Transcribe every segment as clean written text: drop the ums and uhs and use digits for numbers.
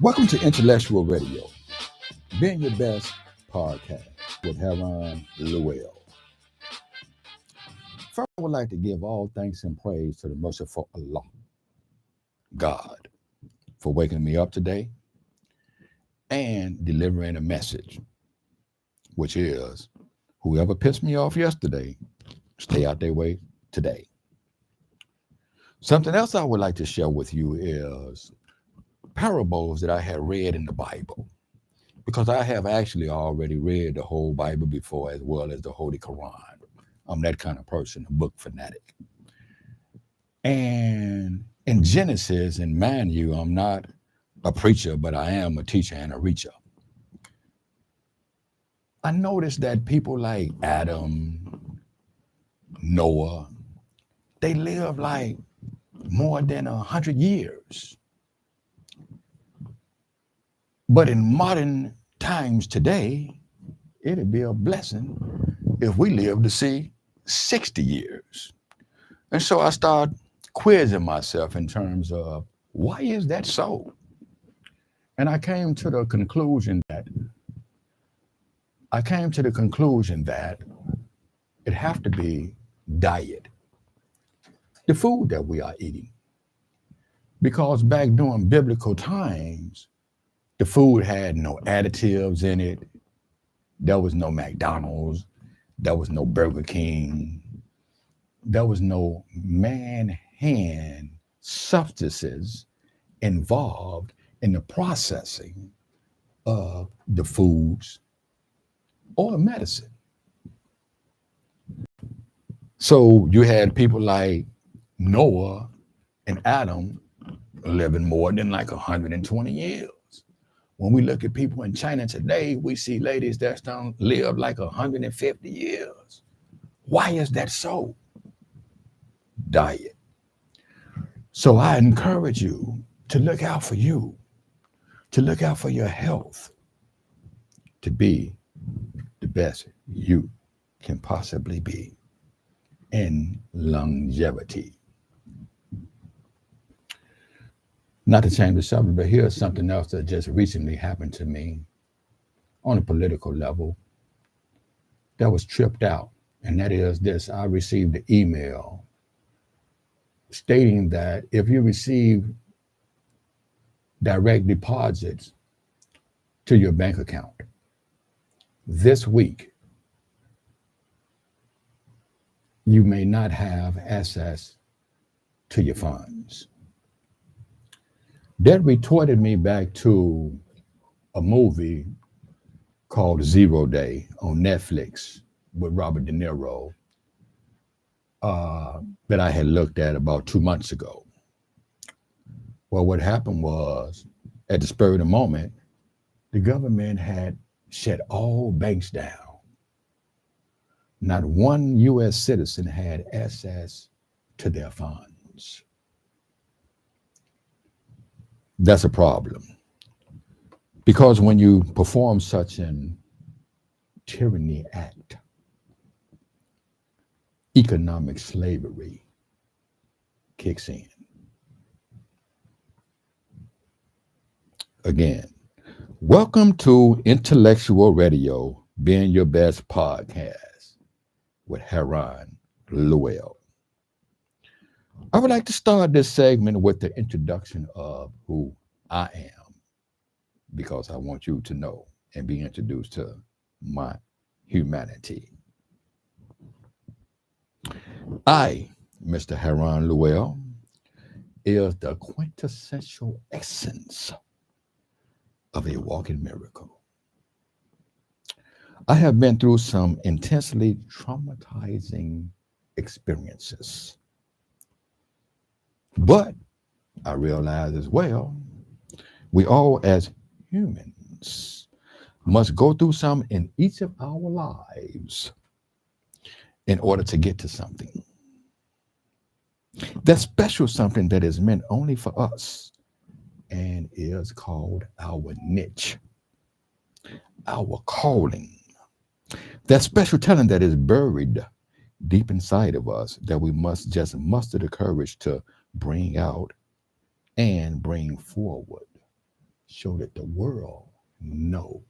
Welcome to Intellectual Radio, being your best podcast with Herron Lewiel. First, I would like to give all thanks and praise to the merciful Allah, God, for waking me up today and delivering a message, which is whoever pissed me off yesterday, stay out their way today. Something else I would like to share with you is parables that I had read in the Bible, because I have actually already read the whole Bible before, as well as the Holy Quran. I'm that kind of person, a book fanatic. And in Genesis, and mind you, I'm not a preacher, but I am a teacher and a reacher. I noticed that people like Adam, Noah, they live like more than 100 years. But in modern times today, it'd be a blessing if we live to see 60 years. And so I start quizzing myself in terms of why is that so? And I came to the conclusion that it have to be diet, the food that we are eating. Because back during biblical times, the food had no additives in it. There was no McDonald's. There was no Burger King. There was no man-hand substances involved in the processing of the foods or the medicine. So you had people like Noah and Adam living more than like 120 years. When we look at people in China today, we see ladies that don't live like 150 years. Why is that so? Diet. So I encourage you to look out for you, to look out for your health, to be the best you can possibly be in longevity. Not to change the subject, but here's something else that just recently happened to me on a political level that was tripped out. And that is this: I received an email stating that if you receive direct deposits to your bank account this week, you may not have access to your funds. That retorted me back to a movie called 0 Day on Netflix with Robert De Niro that I had looked at about 2 months ago. Well, what happened was, at the spur of the moment, the government had shut all banks down. Not one U.S. citizen had access to their funds. That's a problem, because when you perform such an tyranny act, economic slavery kicks in. Again, welcome to Intellectual Radio, being your best podcast with Herron Lewiel. I would like to start this segment with the introduction of who I am, because I want you to know and be introduced to my humanity. I, Mr. Herron Lewiel, is the quintessential essence of a walking miracle. I have been through some intensely traumatizing experiences. But I realize as well, we all as humans must go through some in each of our lives in order to get to something. That special something that is meant only for us and is called our niche, our calling. That special talent that is buried deep inside of us that we must just muster the courage to bring out and bring forward so that the world know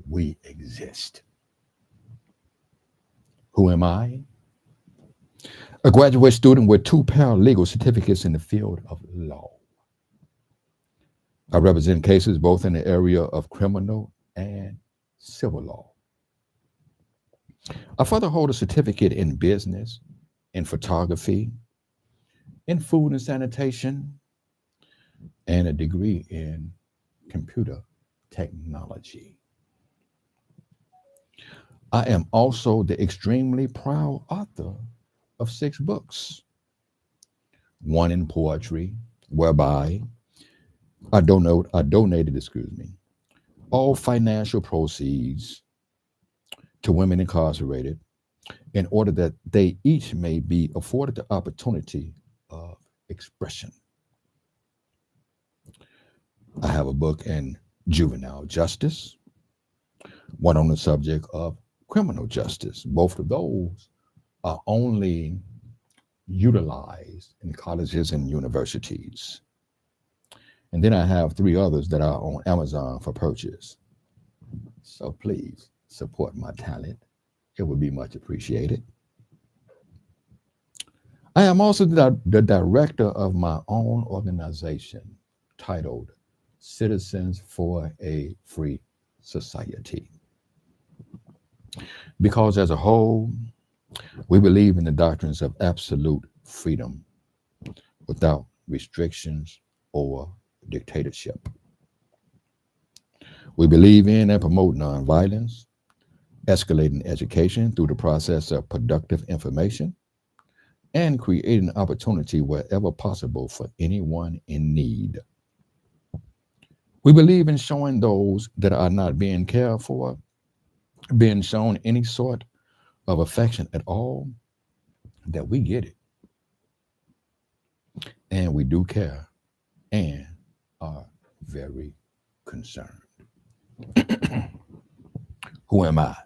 we exist. Who am I? A graduate student with 2 paralegal certificates in the field of law. I represent cases both in the area of criminal and civil law. I further hold a certificate in business, in photography, in food and sanitation, and a degree in computer technology. I am also the extremely proud author of 6 books, one in poetry, whereby I donated, all financial proceeds to women incarcerated in order that they each may be afforded the opportunity of expression. I have a book in juvenile justice, one on the subject of criminal justice. Both of those are only utilized in colleges and universities. And then I have 3 others that are on Amazon for purchase. So please support my talent. It would be much appreciated. I am also the director of my own organization titled Citizens for a Free Society. Because as a whole, we believe in the doctrines of absolute freedom without restrictions or dictatorship. We believe in and promote nonviolence, escalating education through the process of productive information, and creating opportunity wherever possible for anyone in need. We believe in showing those that are not being cared for, being shown any sort of affection at all, that we get it. And we do care and are very concerned. Who am I?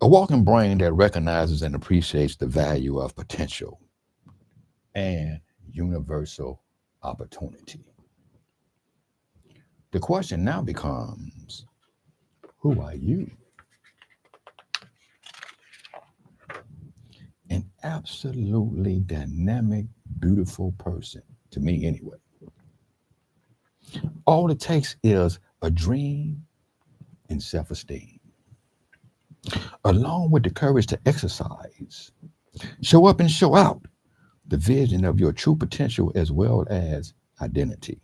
A walking brain that recognizes and appreciates the value of potential and universal opportunity. The question now becomes, who are you? An absolutely dynamic, beautiful person, to me anyway. All it takes is a dream and self-esteem, along with the courage to exercise, show up and show out the vision of your true potential as well as identity.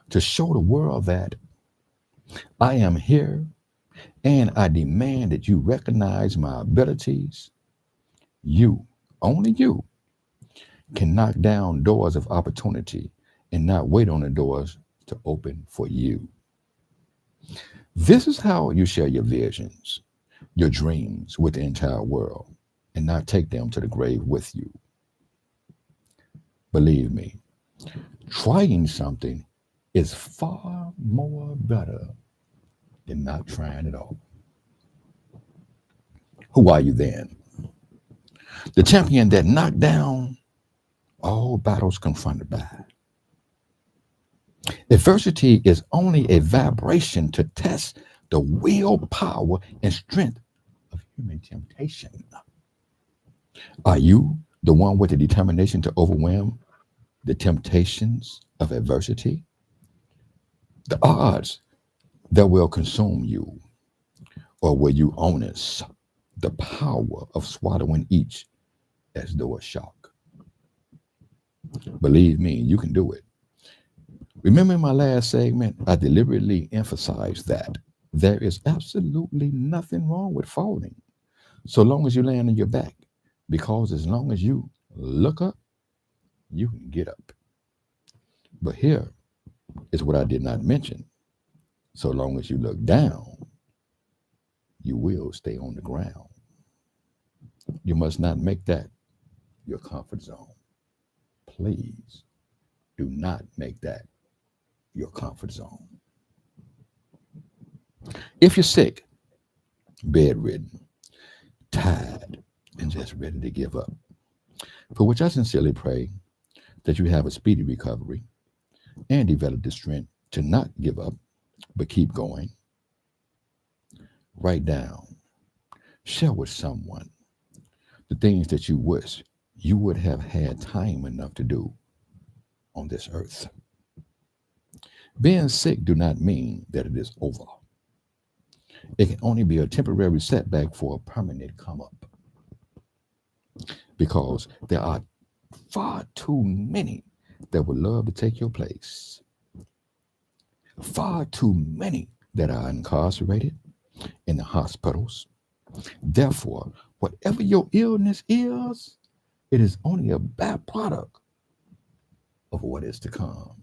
To show the world that I am here and I demand that you recognize my abilities. You, only you, can knock down doors of opportunity and not wait on the doors to open for you. This is how you share your visions, your dreams with the entire world, and not take them to the grave with you. Believe me, trying something is far more better than not trying at all. Who are you then? The champion that knocked down all battles confronted by. Adversity is only a vibration to test the willpower and strength of human temptation. Are you the one with the determination to overwhelm the temptations of adversity? The odds that will consume you, or will you harness the power of swallowing each as though a shock? Believe me, you can do it. Remember in my last segment, I deliberately emphasized that there is absolutely nothing wrong with falling, so long as you land on your back, because as long as you look up, you can get up. But here is what I did not mention. So long as you look down, you will stay on the ground. You must not make that your comfort zone. Please do not make that your comfort zone. If you're sick, bedridden, tired, and just ready to give up, for which I sincerely pray that you have a speedy recovery and develop the strength to not give up, but keep going. Write down, share with someone the things that you wish you would have had time enough to do on this earth. Being sick do not mean that it is over. It can only be a temporary setback for a permanent come up. Because there are far too many that would love to take your place. Far too many that are incarcerated in the hospitals. Therefore, whatever your illness is, it is only a byproduct of what is to come,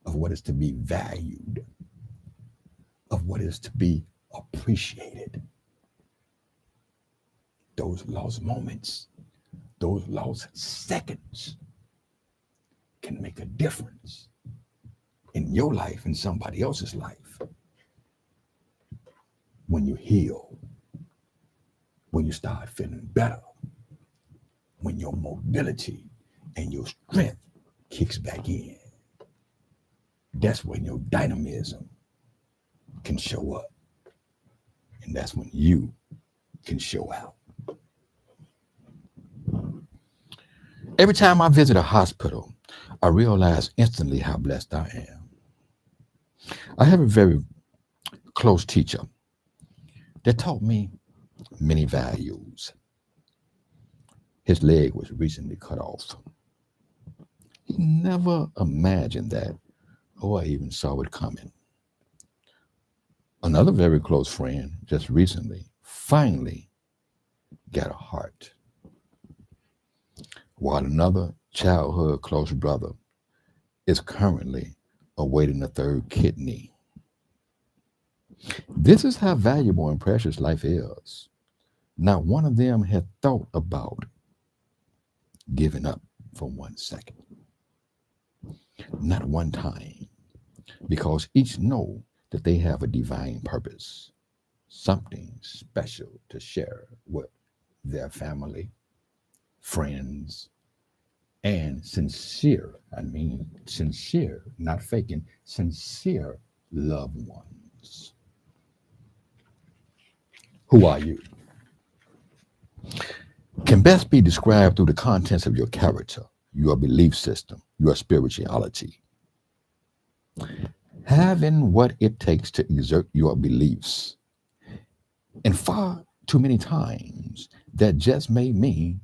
of what is to be valued, of what is to be appreciated. Those lost moments, those lost seconds can make a difference in your life and somebody else's life. When you heal, when you start feeling better, when your mobility and your strength kicks back in, that's when your dynamism can show up. And that's when you can show out. Every time I visit a hospital, I realize instantly how blessed I am. I have a very close teacher that taught me many values. His leg was recently cut off. He never imagined that or even saw it coming. Another very close friend just recently finally got a heart, while another childhood close brother is currently awaiting a third kidney. This is how valuable and precious life is. Not one of them had thought about giving up for 1 second. Not one time, because each know that they have a divine purpose, something special to share with their family, friends, and sincere, not faking, sincere loved ones. Who are you? Can best be described through the contents of your character, your belief system, your spirituality. Having what it takes to exert your beliefs. And far too many times, that just may mean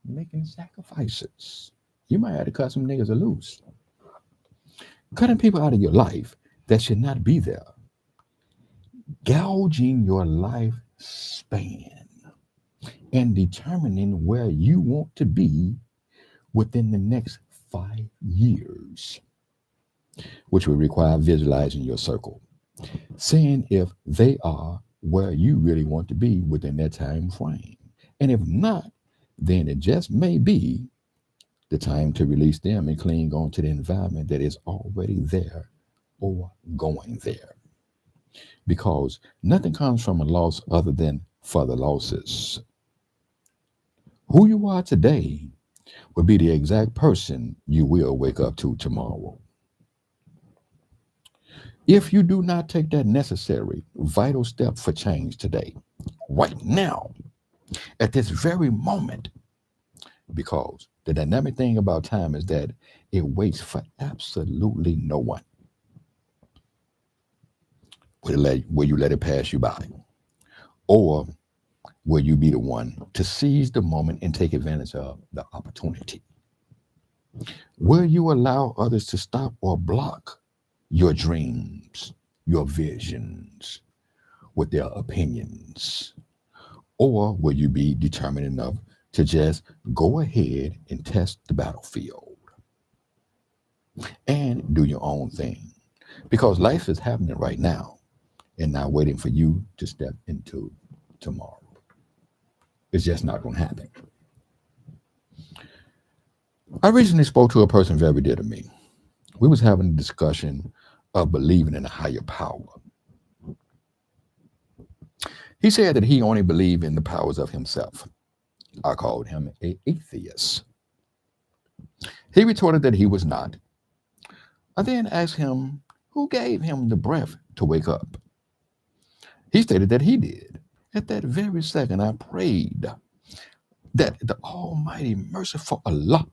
making sacrifices. You might have to cut some niggas loose. Cutting people out of your life that should not be there. Gouging your lifespan and determining where you want to be within the next 5 years, which will require visualizing your circle, seeing if they are where you really want to be within that time frame. And if not, then it just may be the time to release them and cling on to the environment that is already there or going there. Because nothing comes from a loss other than further losses. Who you are today will be the exact person you will wake up to tomorrow. If you do not take that necessary, vital step for change today, right now, at this very moment, because the dynamic thing about time is that it waits for absolutely no one. Will you let it pass you by? Or will you be the one to seize the moment and take advantage of the opportunity? Will you allow others to stop or block your dreams, your visions with their opinions? Or will you be determined enough to just go ahead and test the battlefield and do your own thing? Because life is happening right now and not waiting for you to step into tomorrow. It's just not going to happen. I recently spoke to a person very dear to me. We was having a discussion of believing in a higher power. He said that he only believed in the powers of himself. I called him an atheist. He retorted that he was not. I then asked him who gave him the breath to wake up. He stated that he did. At that very second, I prayed that the Almighty, merciful Allah,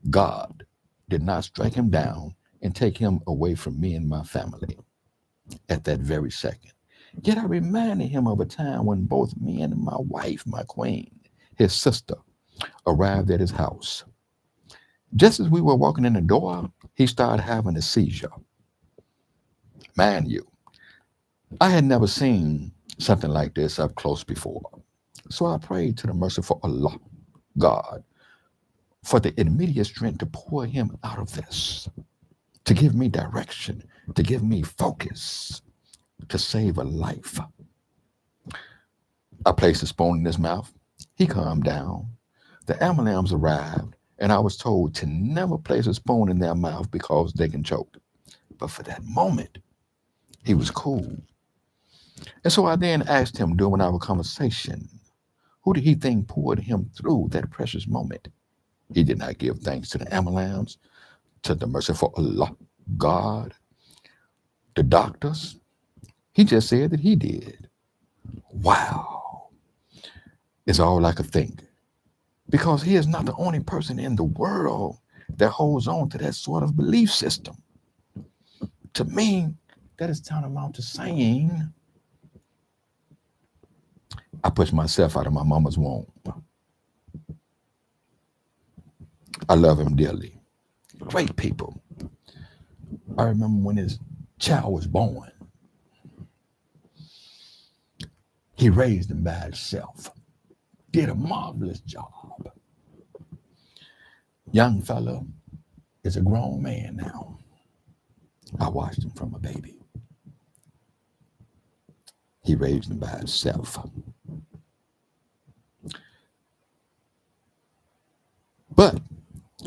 God, did not strike him down and take him away from me and my family at that very second. Yet I reminded him of a time when both me and my wife, my queen, his sister, arrived at his house. Just as we were walking in the door, he started having a seizure. Mind you, I had never seen something like this up close before. So I prayed to the merciful Allah, God, for the immediate strength to pull him out of this, to give me direction, to give me focus, to save a life. I placed a spoon in his mouth. He calmed down. The ambulance arrived, and I was told to never place a spoon in their mouth because they can choke. But for that moment, he was cool. And so I then asked him during our conversation, who did he think pulled him through that precious moment? He did not give thanks to the ambulance, to the merciful Allah, God, the doctors. He just said that he did. Wow. It's all I could think. Because he is not the only person in the world that holds on to that sort of belief system. To me, that is tantamount to saying, I pushed myself out of my mama's womb. I love him dearly. Great people. I remember when his child was born, he raised him by himself. Did a marvelous job. Young fella is a grown man now. I watched him from a baby. He raised him by himself. But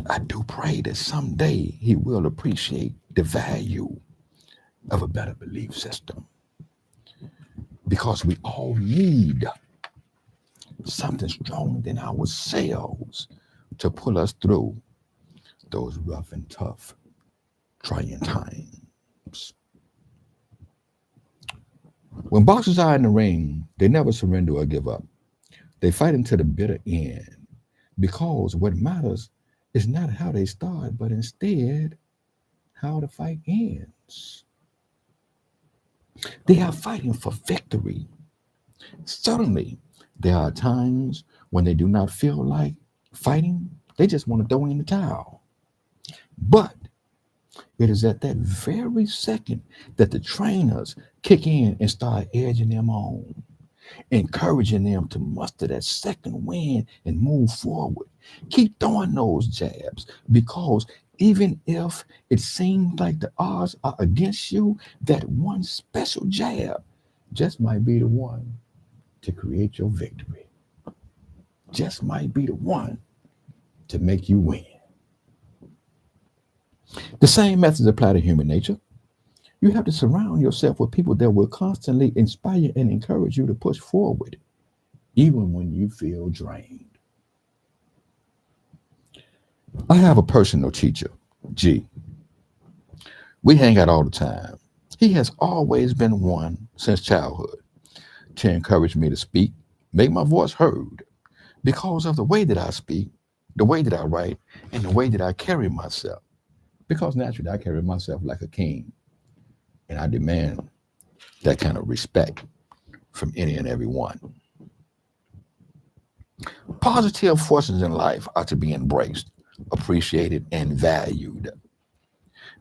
I do pray that someday he will appreciate the value of a better belief system. Because we all need something stronger than ourselves to pull us through those rough and tough, trying times. When boxers are in the ring, they never surrender or give up. They fight until the bitter end. Because what matters is not how they start, but instead how the fight ends. They are fighting for victory. Certainly, there are times when they do not feel like fighting. They just want to throw in the towel. But it is at that very second that the trainers kick in and start edging them on, encouraging them to muster that second wind and move forward. Keep throwing those jabs, because even if it seems like the odds are against you, that one special jab just might be the one to create your victory. Just might be the one to make you win. The same methods apply to human nature. You have to surround yourself with people that will constantly inspire and encourage you to push forward, even when you feel drained. I have a personal teacher, G. We hang out all the time. He has always been one since childhood to encourage me to speak, make my voice heard, because of the way that I speak, the way that I write, and the way that I carry myself. Because naturally, I carry myself like a king. And I demand that kind of respect from any and every one. Positive forces in life are to be embraced, appreciated, and valued.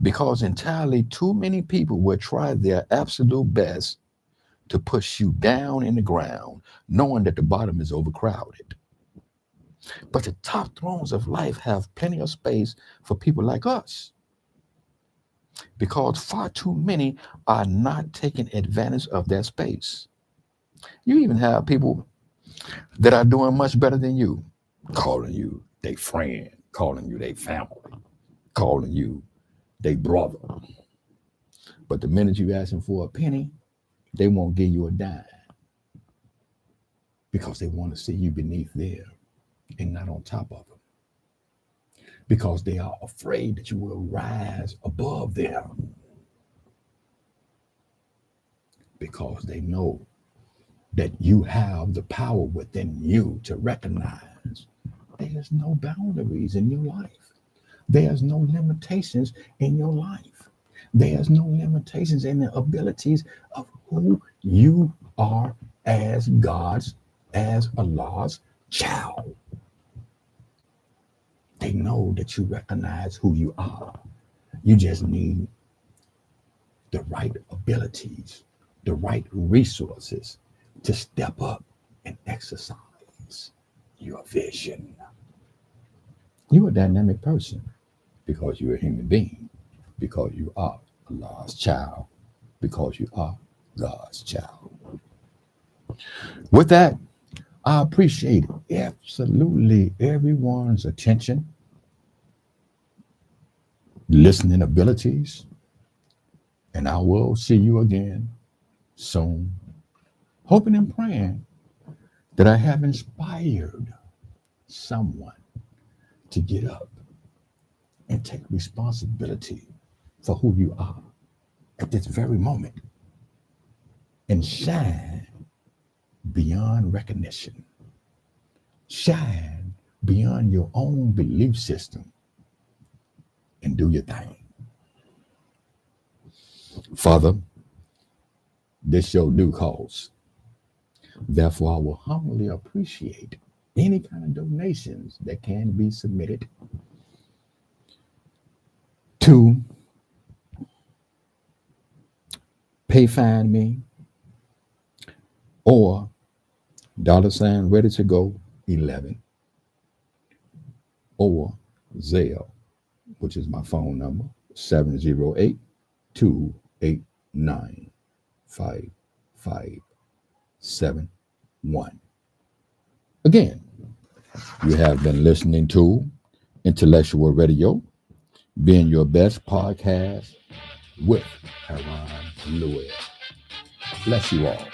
Because entirely too many people will try their absolute best to push you down in the ground, knowing that the bottom is overcrowded. But the top thrones of life have plenty of space for people like us. Because far too many are not taking advantage of that space. You even have people that are doing much better than you, calling you their friend, calling you their family, calling you their brother. But the minute you ask them for a penny, they won't give you a dime, because they want to see you beneath there and not on top of them. because they are afraid that you will rise above them, because they know that you have the power within you to recognize there's no boundaries in your life. There's no limitations in your life. There's no limitations in the abilities of who you are as Allah's child. They know that you recognize who you are. You just need the right abilities, the right resources to step up and exercise your vision. You're a dynamic person because you're a human being, because you are Allah's child, because you are God's child. With that, I appreciate absolutely everyone's attention, listening abilities, and I will see you again soon, hoping and praying that I have inspired someone to get up and take responsibility for who you are at this very moment and shine beyond recognition. Shine beyond your own belief system and do your thing. Father, this show do cost. Therefore, I will humbly appreciate any kind of donations that can be submitted to PayFind Me or $ ready to go 11 or Zelle, which is my phone number, 708-289-5571. Again, you have been listening to Intellectual Radio, being your best podcast with Herron Lewiel. Bless you all.